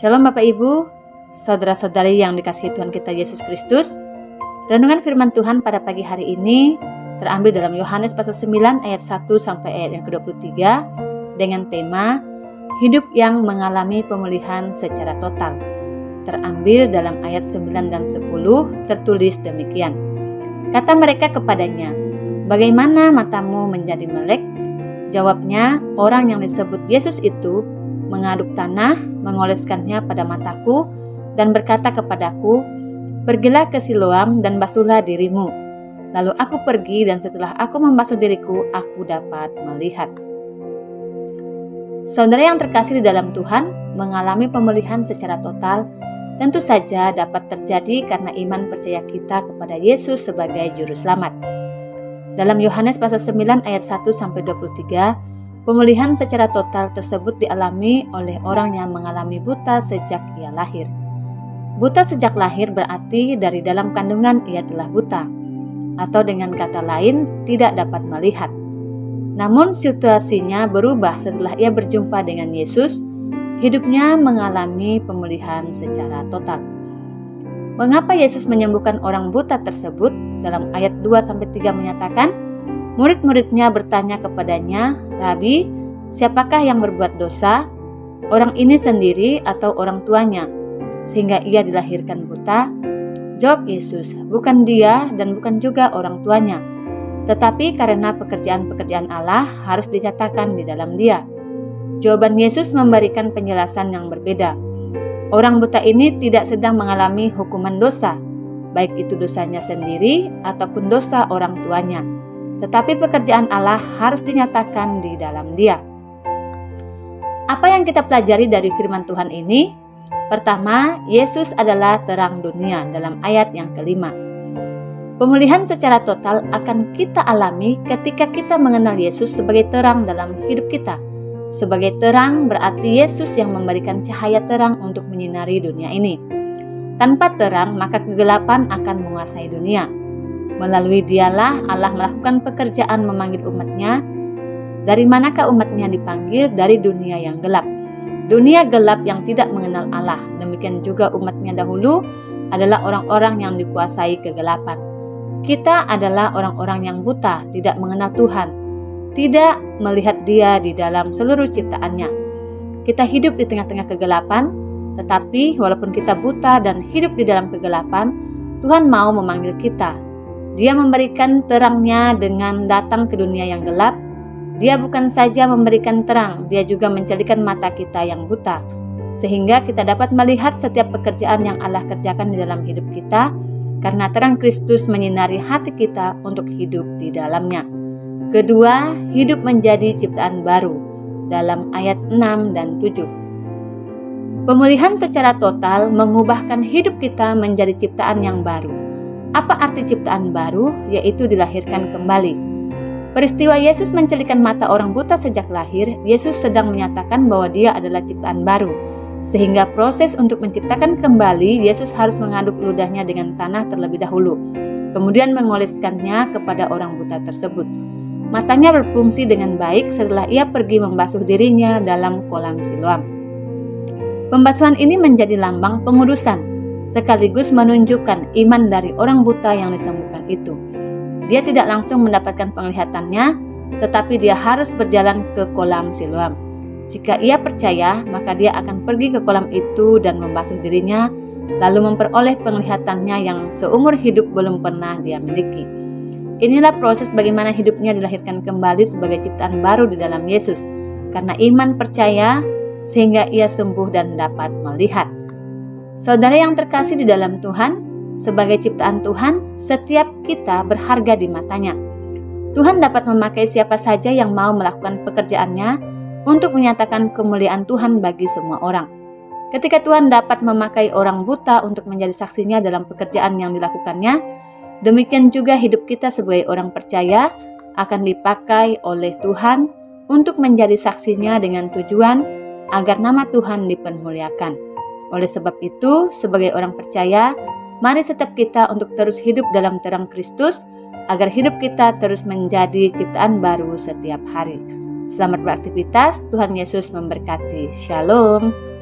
Shalom Bapak Ibu, saudara-saudari yang dikasihi Tuhan kita Yesus Kristus. Renungan firman Tuhan pada pagi hari ini terambil dalam Yohanes pasal 9 ayat 1 sampai ayat yang ke-23 dengan tema Hidup yang mengalami pemulihan secara total. Terambil dalam ayat 9 dan 10 tertulis demikian. Kata mereka kepadanya, "Bagaimana matamu menjadi melek?" Jawabnya, orang yang disebut Yesus itu mengaduk tanah, mengoleskannya pada mataku, dan berkata kepadaku, "Pergilah ke Siloam dan basuhlah dirimu." Lalu aku pergi, dan setelah aku membasuh diriku, aku dapat melihat. Saudara yang terkasih di dalam Tuhan, mengalami pemulihan secara total tentu saja dapat terjadi karena iman percaya kita kepada Yesus sebagai Juru Selamat. Dalam Yohanes pasal 9 ayat 1 sampai 23, pemulihan secara total tersebut dialami oleh orang yang mengalami buta sejak ia lahir. Buta sejak lahir berarti dari dalam kandungan ia telah buta, atau dengan kata lain tidak dapat melihat. Namun situasinya berubah setelah ia berjumpa dengan Yesus, hidupnya mengalami pemulihan secara total. Mengapa Yesus menyembuhkan orang buta tersebut? Dalam ayat 2-3 menyatakan, murid-muridnya bertanya kepadanya, "Rabi, siapakah yang berbuat dosa? Orang ini sendiri atau orang tuanya, sehingga ia dilahirkan buta?" Jawab Yesus, "Bukan dia dan bukan juga orang tuanya, tetapi karena pekerjaan-pekerjaan Allah harus dinyatakan di dalam dia." Jawaban Yesus memberikan penjelasan yang berbeda. Orang buta ini tidak sedang mengalami hukuman dosa, baik itu dosanya sendiri ataupun dosa orang tuanya. Tetapi pekerjaan Allah harus dinyatakan di dalam dia. Apa yang kita pelajari dari firman Tuhan ini? Pertama, Yesus adalah terang dunia dalam ayat yang kelima. Pemulihan secara total akan kita alami ketika kita mengenal Yesus sebagai terang dalam hidup kita. Sebagai terang berarti Yesus yang memberikan cahaya terang untuk menyinari dunia ini. Tanpa terang, maka kegelapan akan menguasai dunia. Melalui dialah Allah melakukan pekerjaan memanggil umatnya. Dari manakah umatnya dipanggil? Dari dunia yang gelap. Dunia gelap yang tidak mengenal Allah. Demikian juga umatnya dahulu adalah orang-orang yang dikuasai kegelapan. Kita adalah orang-orang yang buta, tidak mengenal Tuhan, tidak melihat Dia di dalam seluruh ciptaannya. Kita hidup di tengah-tengah kegelapan, tetapi walaupun kita buta dan hidup di dalam kegelapan, Tuhan mau memanggil kita. Dia memberikan terangnya dengan datang ke dunia yang gelap. Dia bukan saja memberikan terang, dia juga mencelikan mata kita yang buta, sehingga kita dapat melihat setiap pekerjaan yang Allah kerjakan di dalam hidup kita, karena terang Kristus menyinari hati kita untuk hidup di dalamnya. Kedua, hidup menjadi ciptaan baru, dalam ayat 6 dan 7. Pemulihan secara total mengubahkan hidup kita menjadi ciptaan yang baru. Apa arti ciptaan baru? Yaitu dilahirkan kembali. Peristiwa Yesus mencelikan mata orang buta sejak lahir, Yesus sedang menyatakan bahwa dia adalah ciptaan baru. Sehingga proses untuk menciptakan kembali, Yesus harus mengaduk ludahnya dengan tanah terlebih dahulu, kemudian mengoleskannya kepada orang buta tersebut. Matanya berfungsi dengan baik setelah ia pergi membasuh dirinya dalam kolam Siloam. Pembasuhan ini menjadi lambang pengudusan, sekaligus menunjukkan iman dari orang buta yang disembuhkan itu. Dia tidak langsung mendapatkan penglihatannya, tetapi dia harus berjalan ke kolam Siloam. Jika ia percaya, maka dia akan pergi ke kolam itu dan membasuh dirinya, lalu memperoleh penglihatannya yang seumur hidup belum pernah dia miliki. Inilah proses bagaimana hidupnya dilahirkan kembali sebagai ciptaan baru di dalam Yesus, karena iman percaya sehingga ia sembuh dan dapat melihat. Saudara yang terkasih di dalam Tuhan, sebagai ciptaan Tuhan, setiap kita berharga di matanya. Tuhan dapat memakai siapa saja yang mau melakukan pekerjaannya untuk menyatakan kemuliaan Tuhan bagi semua orang. Ketika Tuhan dapat memakai orang buta untuk menjadi saksinya dalam pekerjaan yang dilakukannya, demikian juga hidup kita sebagai orang percaya akan dipakai oleh Tuhan untuk menjadi saksinya dengan tujuan agar nama Tuhan dipermuliakan. Oleh sebab itu, sebagai orang percaya, mari setiap kita untuk terus hidup dalam terang Kristus, agar hidup kita terus menjadi ciptaan baru setiap hari. Selamat beraktivitas, Tuhan Yesus memberkati. Shalom.